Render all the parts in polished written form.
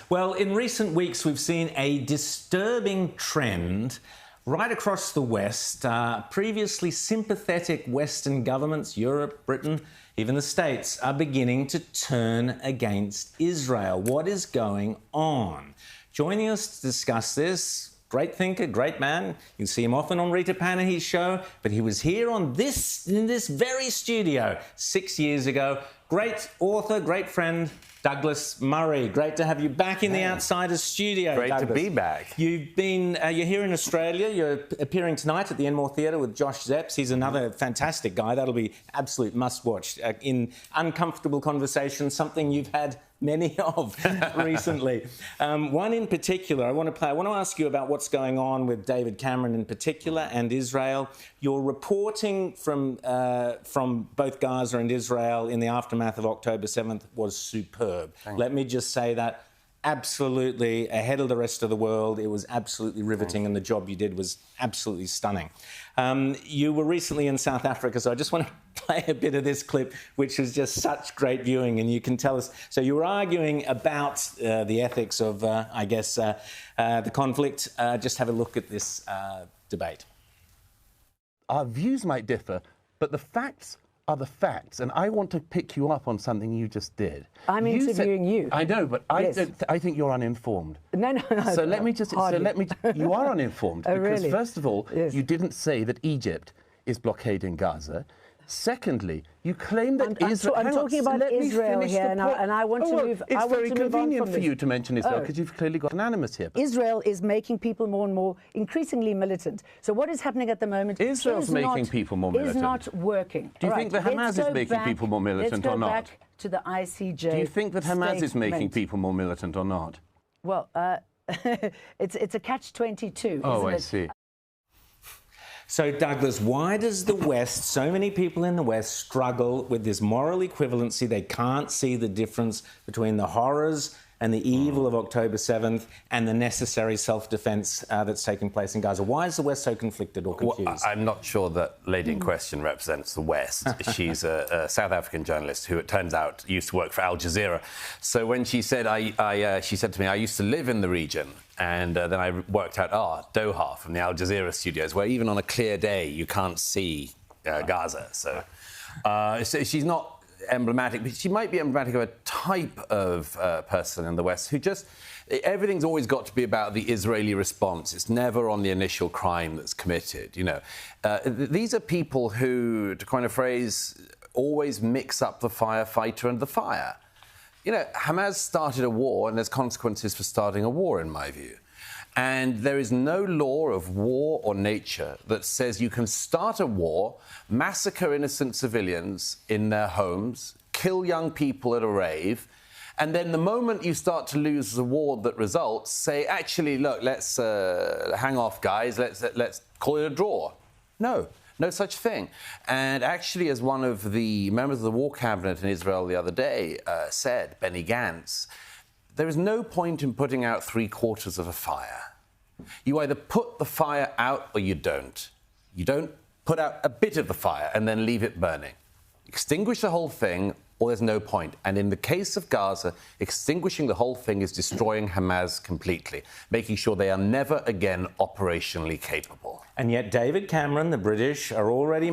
Well, in recent weeks, we've seen a disturbing trend right across the West. Previously sympathetic Western governments, Europe, Britain, even the States, are beginning to turn against Israel. What is going on? Joining us to discuss this, great thinker, great man. You can see him often on Rita Panahy's show, but he was here in this very studio 6 years ago. Great author, great friend, Douglas Murray. Great to have you back in the Outsiders studio, Great Douglas. to be back. You've been, you're here in Australia. You're appearing tonight at the Enmore Theatre with Josh Zepps. He's another fantastic guy. That'll be absolute must-watch. In uncomfortable conversations, something you've had many of recently. One in particular I want to ask you about what's going on with David Cameron in particular and Israel. Your reporting from both Gaza and Israel in the aftermath of October 7th was superb. Let me just say that. Absolutely ahead of the rest of the world. It was absolutely riveting, and the job you did was absolutely stunning. You were recently in South Africa, so I just want to play a bit of this clip, which was just such great viewing, and you can tell us. So you were arguing about the ethics of, the conflict. Just have a look at this debate. Our views might differ, but the facts are the facts, and I want to pick you up on something you just did. I'm interviewing you. I know, but Yes. I think you're uninformed. No. So let me just. You are uninformed Oh, because really? first of all, Yes. you didn't say that Egypt is blockading Gaza. Secondly, you claim that Israel. I'm talking about Israel here, and I want to move. It's I want very to move on convenient from for this. you to mention Israel Oh. because you've clearly got an animus here. Israel is making people more and more increasingly militant. So what is happening at the moment? Israel's making people more militant. Is not working. Do you All think right, that Hamas let's is go making back- people more militant or not? Let's go back to the ICJ. Do you think that Hamas is making statement. people more militant or not? Well, it's a catch-22, Oh, isn't I it? see. So, Douglas, why does the West, so many people in the West, struggle with this moral equivalency? They can't see the difference between the horrors and the evil of October 7th and the necessary self-defence that's taking place in Gaza. Why is the West so conflicted or confused? Well, I'm not sure that lady in question represents the West. She's a South African journalist who, it turns out, used to work for Al Jazeera. So when she said, she said to me, I used to live in the region, and then I worked out, Doha from the Al Jazeera studios, where even on a clear day you can't see Gaza. So she's not emblematic, but she might be emblematic of a type of person in the West who just, everything's always got to be about the Israeli response. It's never on the initial crime that's committed, you know. These are people who, to coin a phrase, always mix up the firefighter and the fire. You know, Hamas started a war, and there's consequences for starting a war, in my view. And there is no law of war or nature that says you can start a war, massacre innocent civilians in their homes, kill young people at a rave, and then the moment you start to lose the war that results, say, actually, look, let's hang off, guys, let's call it a draw. No such thing. And actually, as one of the members of the war cabinet in Israel the other day said, Benny Gantz, there is no point in putting out 3/4 of a fire. You either put the fire out or you don't. You don't put out a bit of the fire and then leave it burning. Extinguish the whole thing or there's no point. And in the case of Gaza, extinguishing the whole thing is destroying Hamas completely, making sure they are never again operationally capable. And yet David Cameron, the British, are already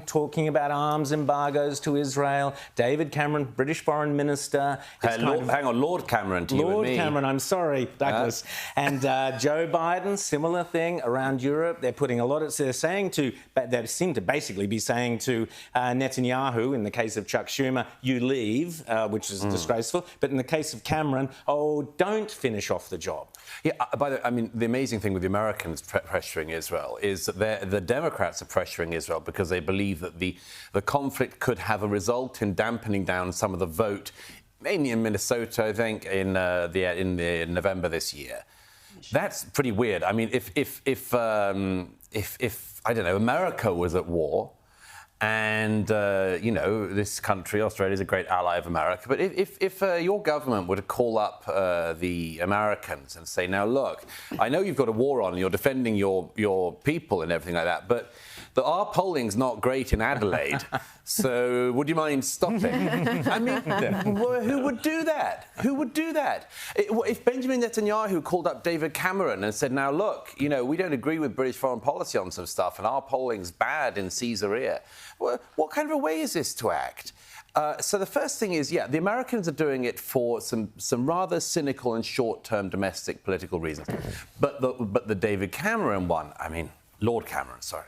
talking about arms embargoes to Israel. David Cameron, British Foreign Minister. Hang on, Lord Cameron to you and me. Lord Cameron, I'm sorry, Douglas. And Joe Biden, similar thing around Europe. They're putting a lot of, they seem to basically be saying to Netanyahu, in the case of Chuck Schumer, you leave, which is disgraceful. But in the case of Cameron, don't finish off the job. Yeah, by the way, I mean, the amazing thing with the Americans pressuring Israel is that the Democrats are pressuring Israel because they believe that the conflict could have a result in dampening down some of the vote, mainly in Minnesota, I think, in November this year. That's pretty weird. I mean, if I don't know, America was at war, and, you know, this country, Australia, is a great ally of America. But if your government were to call up the Americans and say, now, look, I know you've got a war on and you're defending your people and everything like that, but that our polling's not great in Adelaide, so would you mind stopping? I mean, who would do that? Who would do that? If Benjamin Netanyahu called up David Cameron and said, now look, you know, we don't agree with British foreign policy on some stuff and our polling's bad in Caesarea, well, what kind of a way is this to act? So the first thing is, yeah, the Americans are doing it for some rather cynical and short-term domestic political reasons. But the David Cameron one, I mean, Lord Cameron, sorry.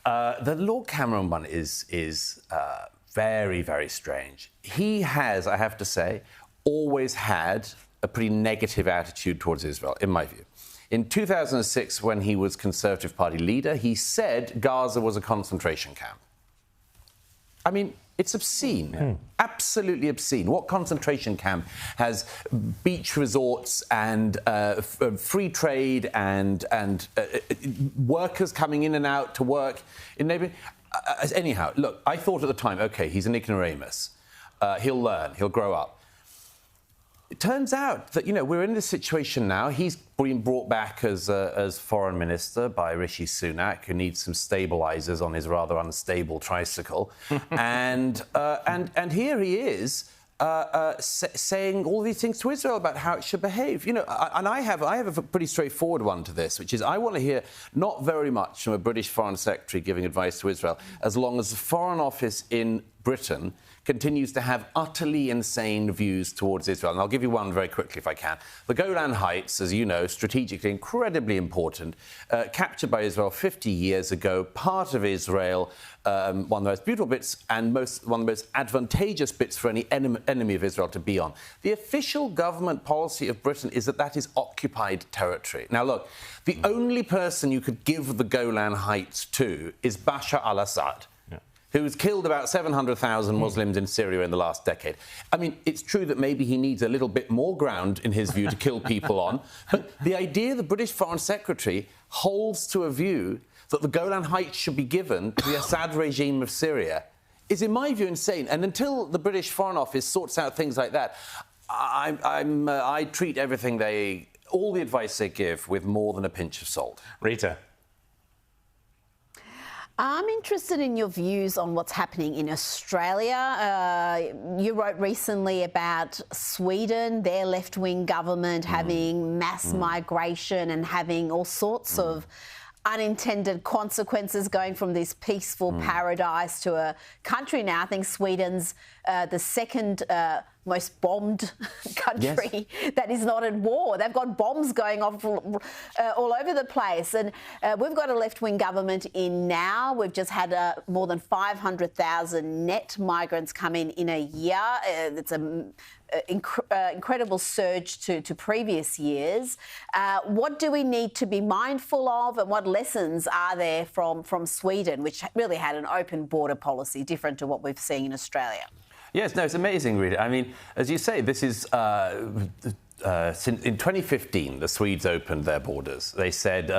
The Lord Cameron one is very, very strange. He has, I have to say, always had a pretty negative attitude towards Israel, in my view. In 2006, when he was Conservative Party leader, he said Gaza was a concentration camp. I mean, it's obscene, absolutely obscene. What concentration camp has beach resorts and free trade and workers coming in and out to work in neighbouring? Anyhow, look, I thought at the time, OK, he's an ignoramus. He'll learn, he'll grow up. It turns out that, you know, we're in this situation now. He's been brought back as foreign minister by Rishi Sunak, who needs some stabilisers on his rather unstable tricycle. and here he is saying all these things to Israel about how it should behave. You know, and I have a pretty straightforward one to this, which is I want to hear not very much from a British Foreign Secretary giving advice to Israel, as long as the Foreign Office in Britain continues to have utterly insane views towards Israel. And I'll give you one very quickly if I can. The Golan Heights, as you know, strategically incredibly important, captured by Israel 50 years ago, part of Israel, one of the most beautiful bits and one of the most advantageous bits for any enemy of Israel to be on. The official government policy of Britain is that that is occupied territory. Now, look, the only person you could give the Golan Heights to is Bashar al-Assad, who's killed about 700,000 Muslims in Syria in the last decade. I mean, it's true that maybe he needs a little bit more ground, in his view, to kill people on. But the idea the British Foreign Secretary holds to a view that the Golan Heights should be given to the Assad regime of Syria is, in my view, insane. And until the British Foreign Office sorts out things like that, I treat all the advice they give with more than a pinch of salt. Rita. I'm interested in your views on what's happening in Australia. You wrote recently about Sweden, their left-wing government having mass migration and having all sorts of unintended consequences, going from this peaceful paradise to a country now. I think Sweden's the second most bombed country that is not at war. They've got bombs going off all over the place. And we've got a left-wing government in now. We've just had more than 500,000 net migrants come in a year. It's an incredible surge to previous years. What do we need to be mindful of, and what lessons are there from Sweden, which really had an open border policy different to what we've seen in Australia? Yes, no, it's amazing, Rita. I mean, as you say, this is... in 2015, the Swedes opened their borders. They said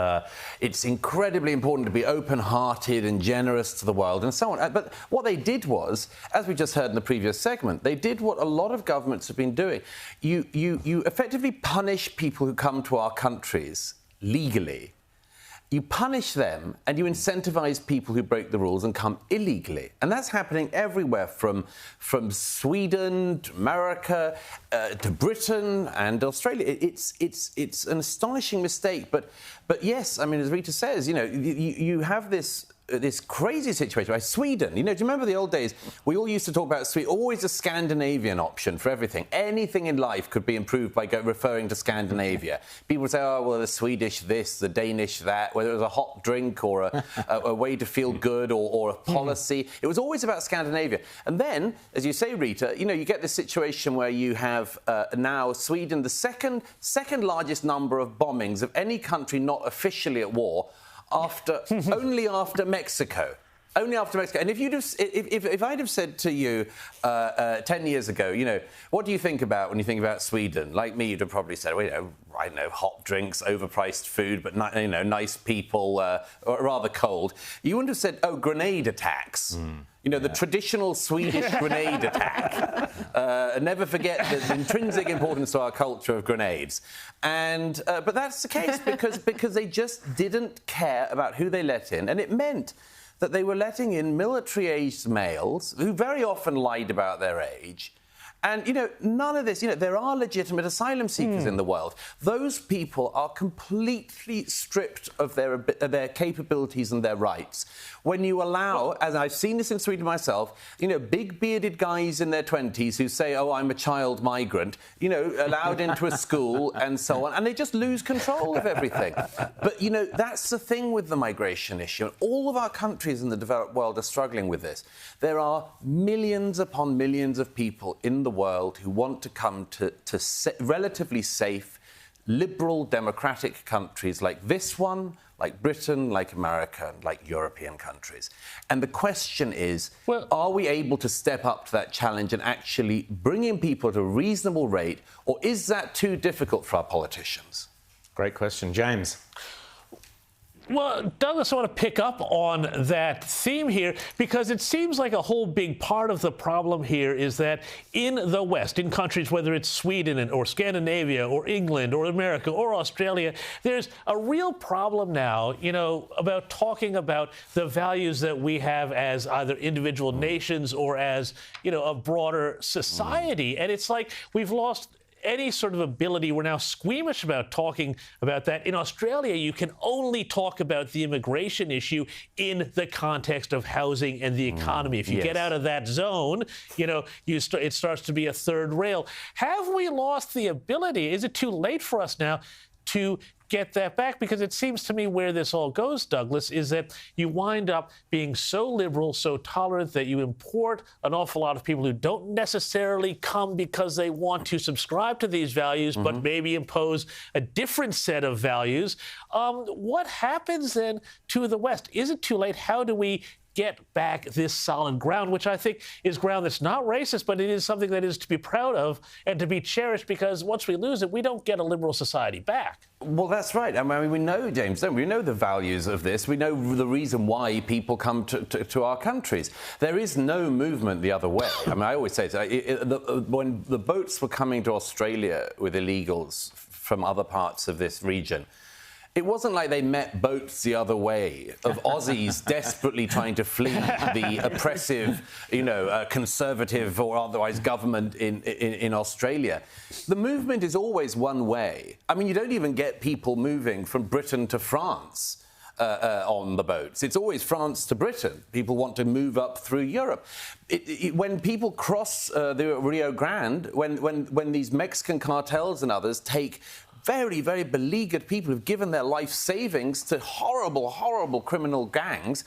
it's incredibly important to be open-hearted and generous to the world and so on. But what they did was, as we just heard in the previous segment, they did what a lot of governments have been doing. You effectively punish people who come to our countries legally. You punish them and you incentivize people who break the rules and come illegally. And that's happening everywhere, from Sweden to America to Britain and Australia. It's an astonishing mistake. But yes, I mean, as Rita says, you know, you have this crazy situation. Like Sweden, you know, do you remember the old days? We all used to talk about Sweden, always a Scandinavian option for everything. Anything in life could be improved by referring to Scandinavia. People would say, oh, well, the Swedish this, the Danish that, whether it was a hot drink or a way to feel good or a policy. It was always about Scandinavia. And then, as you say, Rita, you know, you get this situation where you have now Sweden, the second largest number of bombings of any country not officially at war, only after Mexico. Only after Mexico. And if I'd have said to you 10 years ago, you know, what do you think about when you think about Sweden? Like me, you'd have probably said, well, you know, I know, hot drinks, overpriced food, but you know, nice people, or rather cold. You wouldn't have said, oh, grenade attacks. You know, the traditional Swedish grenade attack. Never forget the intrinsic importance to our culture of grenades. But that's the case because they just didn't care about who they let in. And it meant that they were letting in military-aged males who very often lied about their age. And, none of this, there are legitimate asylum seekers in the world. Those people are completely stripped of their capabilities and their rights. When you allow, as I've seen this in Sweden myself, big bearded guys in their 20s who say, oh, I'm a child migrant, allowed into a school and so on, and they just lose control of everything. But, that's the thing with the migration issue. All of our countries in the developed world are struggling with this. There are millions upon millions of people in the world who want to come to relatively safe, liberal, democratic countries like this one, like Britain, like America, like European countries. And the question is, are we able to step up to that challenge and actually bring in people at a reasonable rate, or is that too difficult for our politicians? Great question. James? Well, Douglas, I want to pick up on that theme here because it seems like a whole big part of the problem here is that in the West, in countries, whether it's Sweden or Scandinavia or England or America or Australia, there's a real problem now, about talking about the values that we have as either individual nations or as, a broader society. And it's like we've lost any sort of ability. We're now squeamish about talking about that. In Australia, you can only talk about the immigration issue in the context of housing and the economy. If you get out of that zone, it starts to be a third rail. Have we lost the ability? Is it too late for us now to get that back? Because it seems to me where this all goes, Douglas, is that you wind up being so liberal, so tolerant that you import an awful lot of people who don't necessarily come because they want to subscribe to these values, but maybe impose a different set of values. What happens then to the West? Is it too late? How do we get back this solid ground, which I think is ground that's not racist, but it is something that is to be proud of and to be cherished, because once we lose it, we don't get a liberal society back. Well, that's right. I mean, we know, James, don't we? We know the values of this. We know the reason why people come to our countries. There is no movement the other way. I mean, I always say, when the boats were coming to Australia with illegals from other parts of this region, it wasn't like they met boats the other way of Aussies desperately trying to flee the oppressive, conservative or otherwise government in Australia. The movement is always one way. I mean, you don't even get people moving from Britain to France on the boats. It's always France to Britain. People want to move up through Europe. When people cross the Rio Grande, when these Mexican cartels and others take very, very beleaguered people who've given their life savings to horrible, horrible criminal gangs,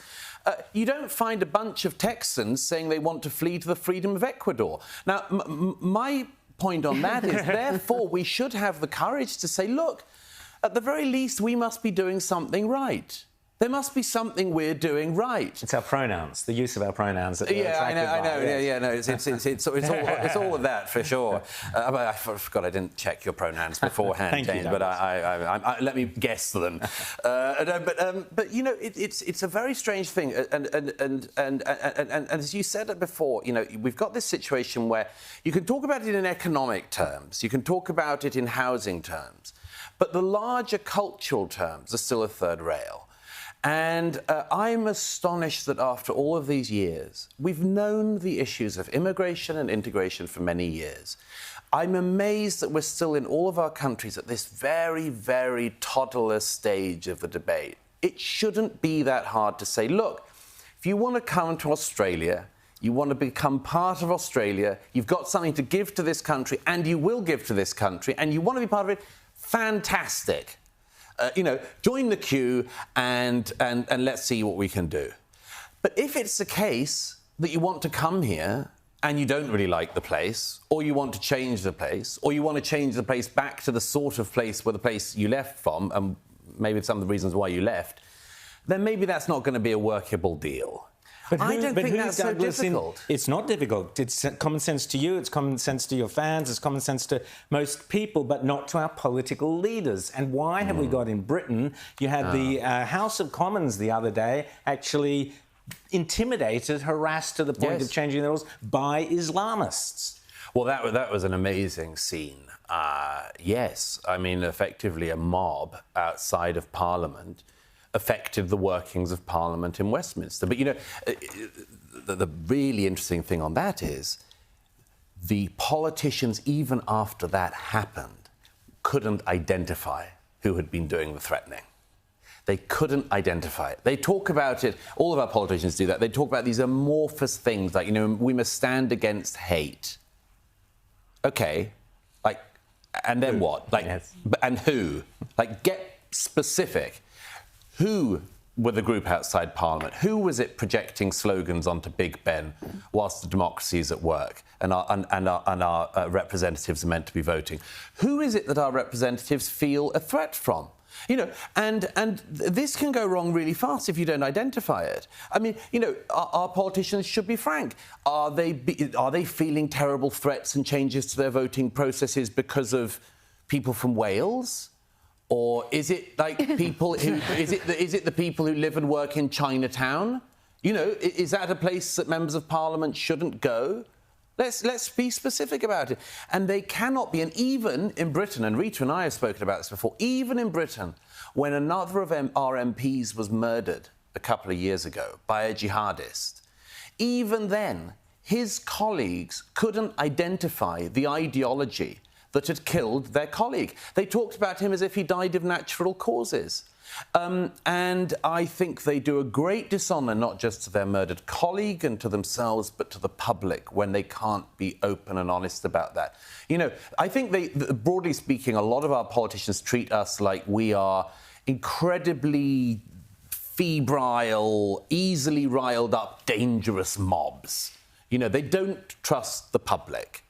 you don't find a bunch of Texans saying they want to flee to the freedom of Ecuador. Now, my point on that is, therefore, we should have the courage to say, look, at the very least, we must be doing something right. There must be something we're doing right. It's our pronouns, the use of our pronouns. That I know. It's all of that for sure. I forgot I didn't check your pronouns beforehand, James, but I let me guess them. It's a very strange thing, and as you said it before, we've got this situation where you can talk about it in economic terms, you can talk about it in housing terms, but the larger cultural terms are still a third rail. And I'm astonished that after all of these years, we've known the issues of immigration and integration for many years. I'm amazed that we're still in all of our countries at this very, very toddler stage of the debate. It shouldn't be that hard to say, look, if you want to come to Australia, you want to become part of Australia, you've got something to give to this country, and you will give to this country, and you want to be part of it, fantastic. Join the queue and let's see what we can do. But if it's the case that you want to come here and you don't really like the place, or you want to change the place, or you want to change the place back to the sort of place where the place you left from, and maybe some of the reasons why you left, then maybe that's not going to be a workable deal. But I don't think that's so difficult. It's not difficult. It's common sense to you, it's common sense to your fans, it's common sense to most people, but not to our political leaders. And why have we got in Britain, you had the House of Commons the other day actually intimidated, harassed to the point of changing the rules by Islamists. Well, that was an amazing scene. Yes, I mean, effectively a mob outside of Parliament affected the workings of Parliament in Westminster. But, you know, the really interesting thing on that is the politicians, even after that happened, couldn't identify who had been doing the threatening. They couldn't identify it. They talk about it, all of our politicians do that. They talk about these amorphous things like, you know, we must stand against hate. Okay, like, and then what? Like, yes. And who? Like, get specific. Who were the group outside Parliament? Who was it projecting slogans onto Big Ben whilst the democracy is at work and our representatives are meant to be voting? Who is it that our representatives feel a threat from? You know, and this can go wrong really fast if you don't identify it. I mean, you know, our politicians should be frank. Are they feeling terrible threats and changes to their voting processes because of people from Wales? Or is it like people who is it the people who live and work in Chinatown? You know, is that a place that members of Parliament shouldn't go? Let's be specific about it. And they cannot be, and even in Britain, and Rita and I have spoken about this before, even in Britain, when another of our MPs was murdered a couple of years ago by a jihadist, even then, his colleagues couldn't identify the ideology that had killed their colleague. They talked about him as if he died of natural causes. And I think they do a great dishonour not just to their murdered colleague and to themselves, but to the public when they can't be open and honest about that. You know, I think broadly speaking, a lot of our politicians treat us like we are incredibly febrile, easily riled up, dangerous mobs. You know, they don't trust the public.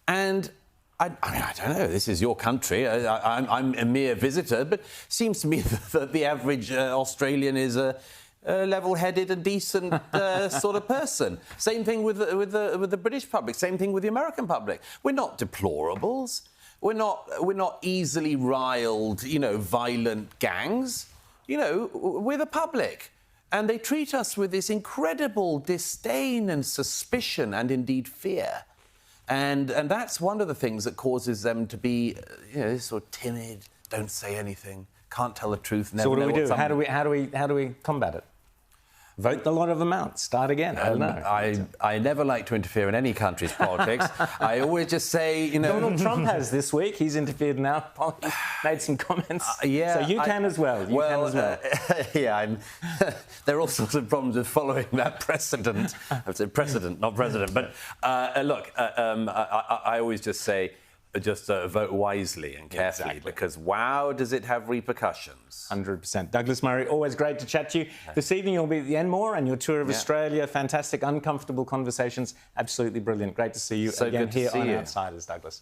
And I mean, I don't know, this is your country. I'm a mere visitor, but it seems to me that the average Australian is a level-headed and decent sort of person. Same thing with the British public, same thing with the American public. We're not deplorables. We're not easily riled, you know, violent gangs. You know, we're the public. And they treat us with this incredible disdain and suspicion and indeed fear. And that's one of the things that causes them to be, you know, sort of timid, don't say anything, can't tell the truth. Never so what do we know do? How do we combat it? Vote the lot of them out. Start again. I don't know. I never like to interfere in any country's politics. I always just say, you know... Donald Trump has this week. He's interfered in our politics, made some comments. Yeah. So you can as well. You can as well. Yeah, there are all sorts of problems with following that precedent. I would say precedent, not president. But look, I always just say, vote wisely and carefully, exactly. Because wow, does it have repercussions. 100%. Douglas Murray, always great to chat to you. This evening you'll be at the Enmore and your tour of Australia. Fantastic, uncomfortable conversations. Absolutely brilliant. Great to see you so again good to here see on you. Outsiders, Douglas.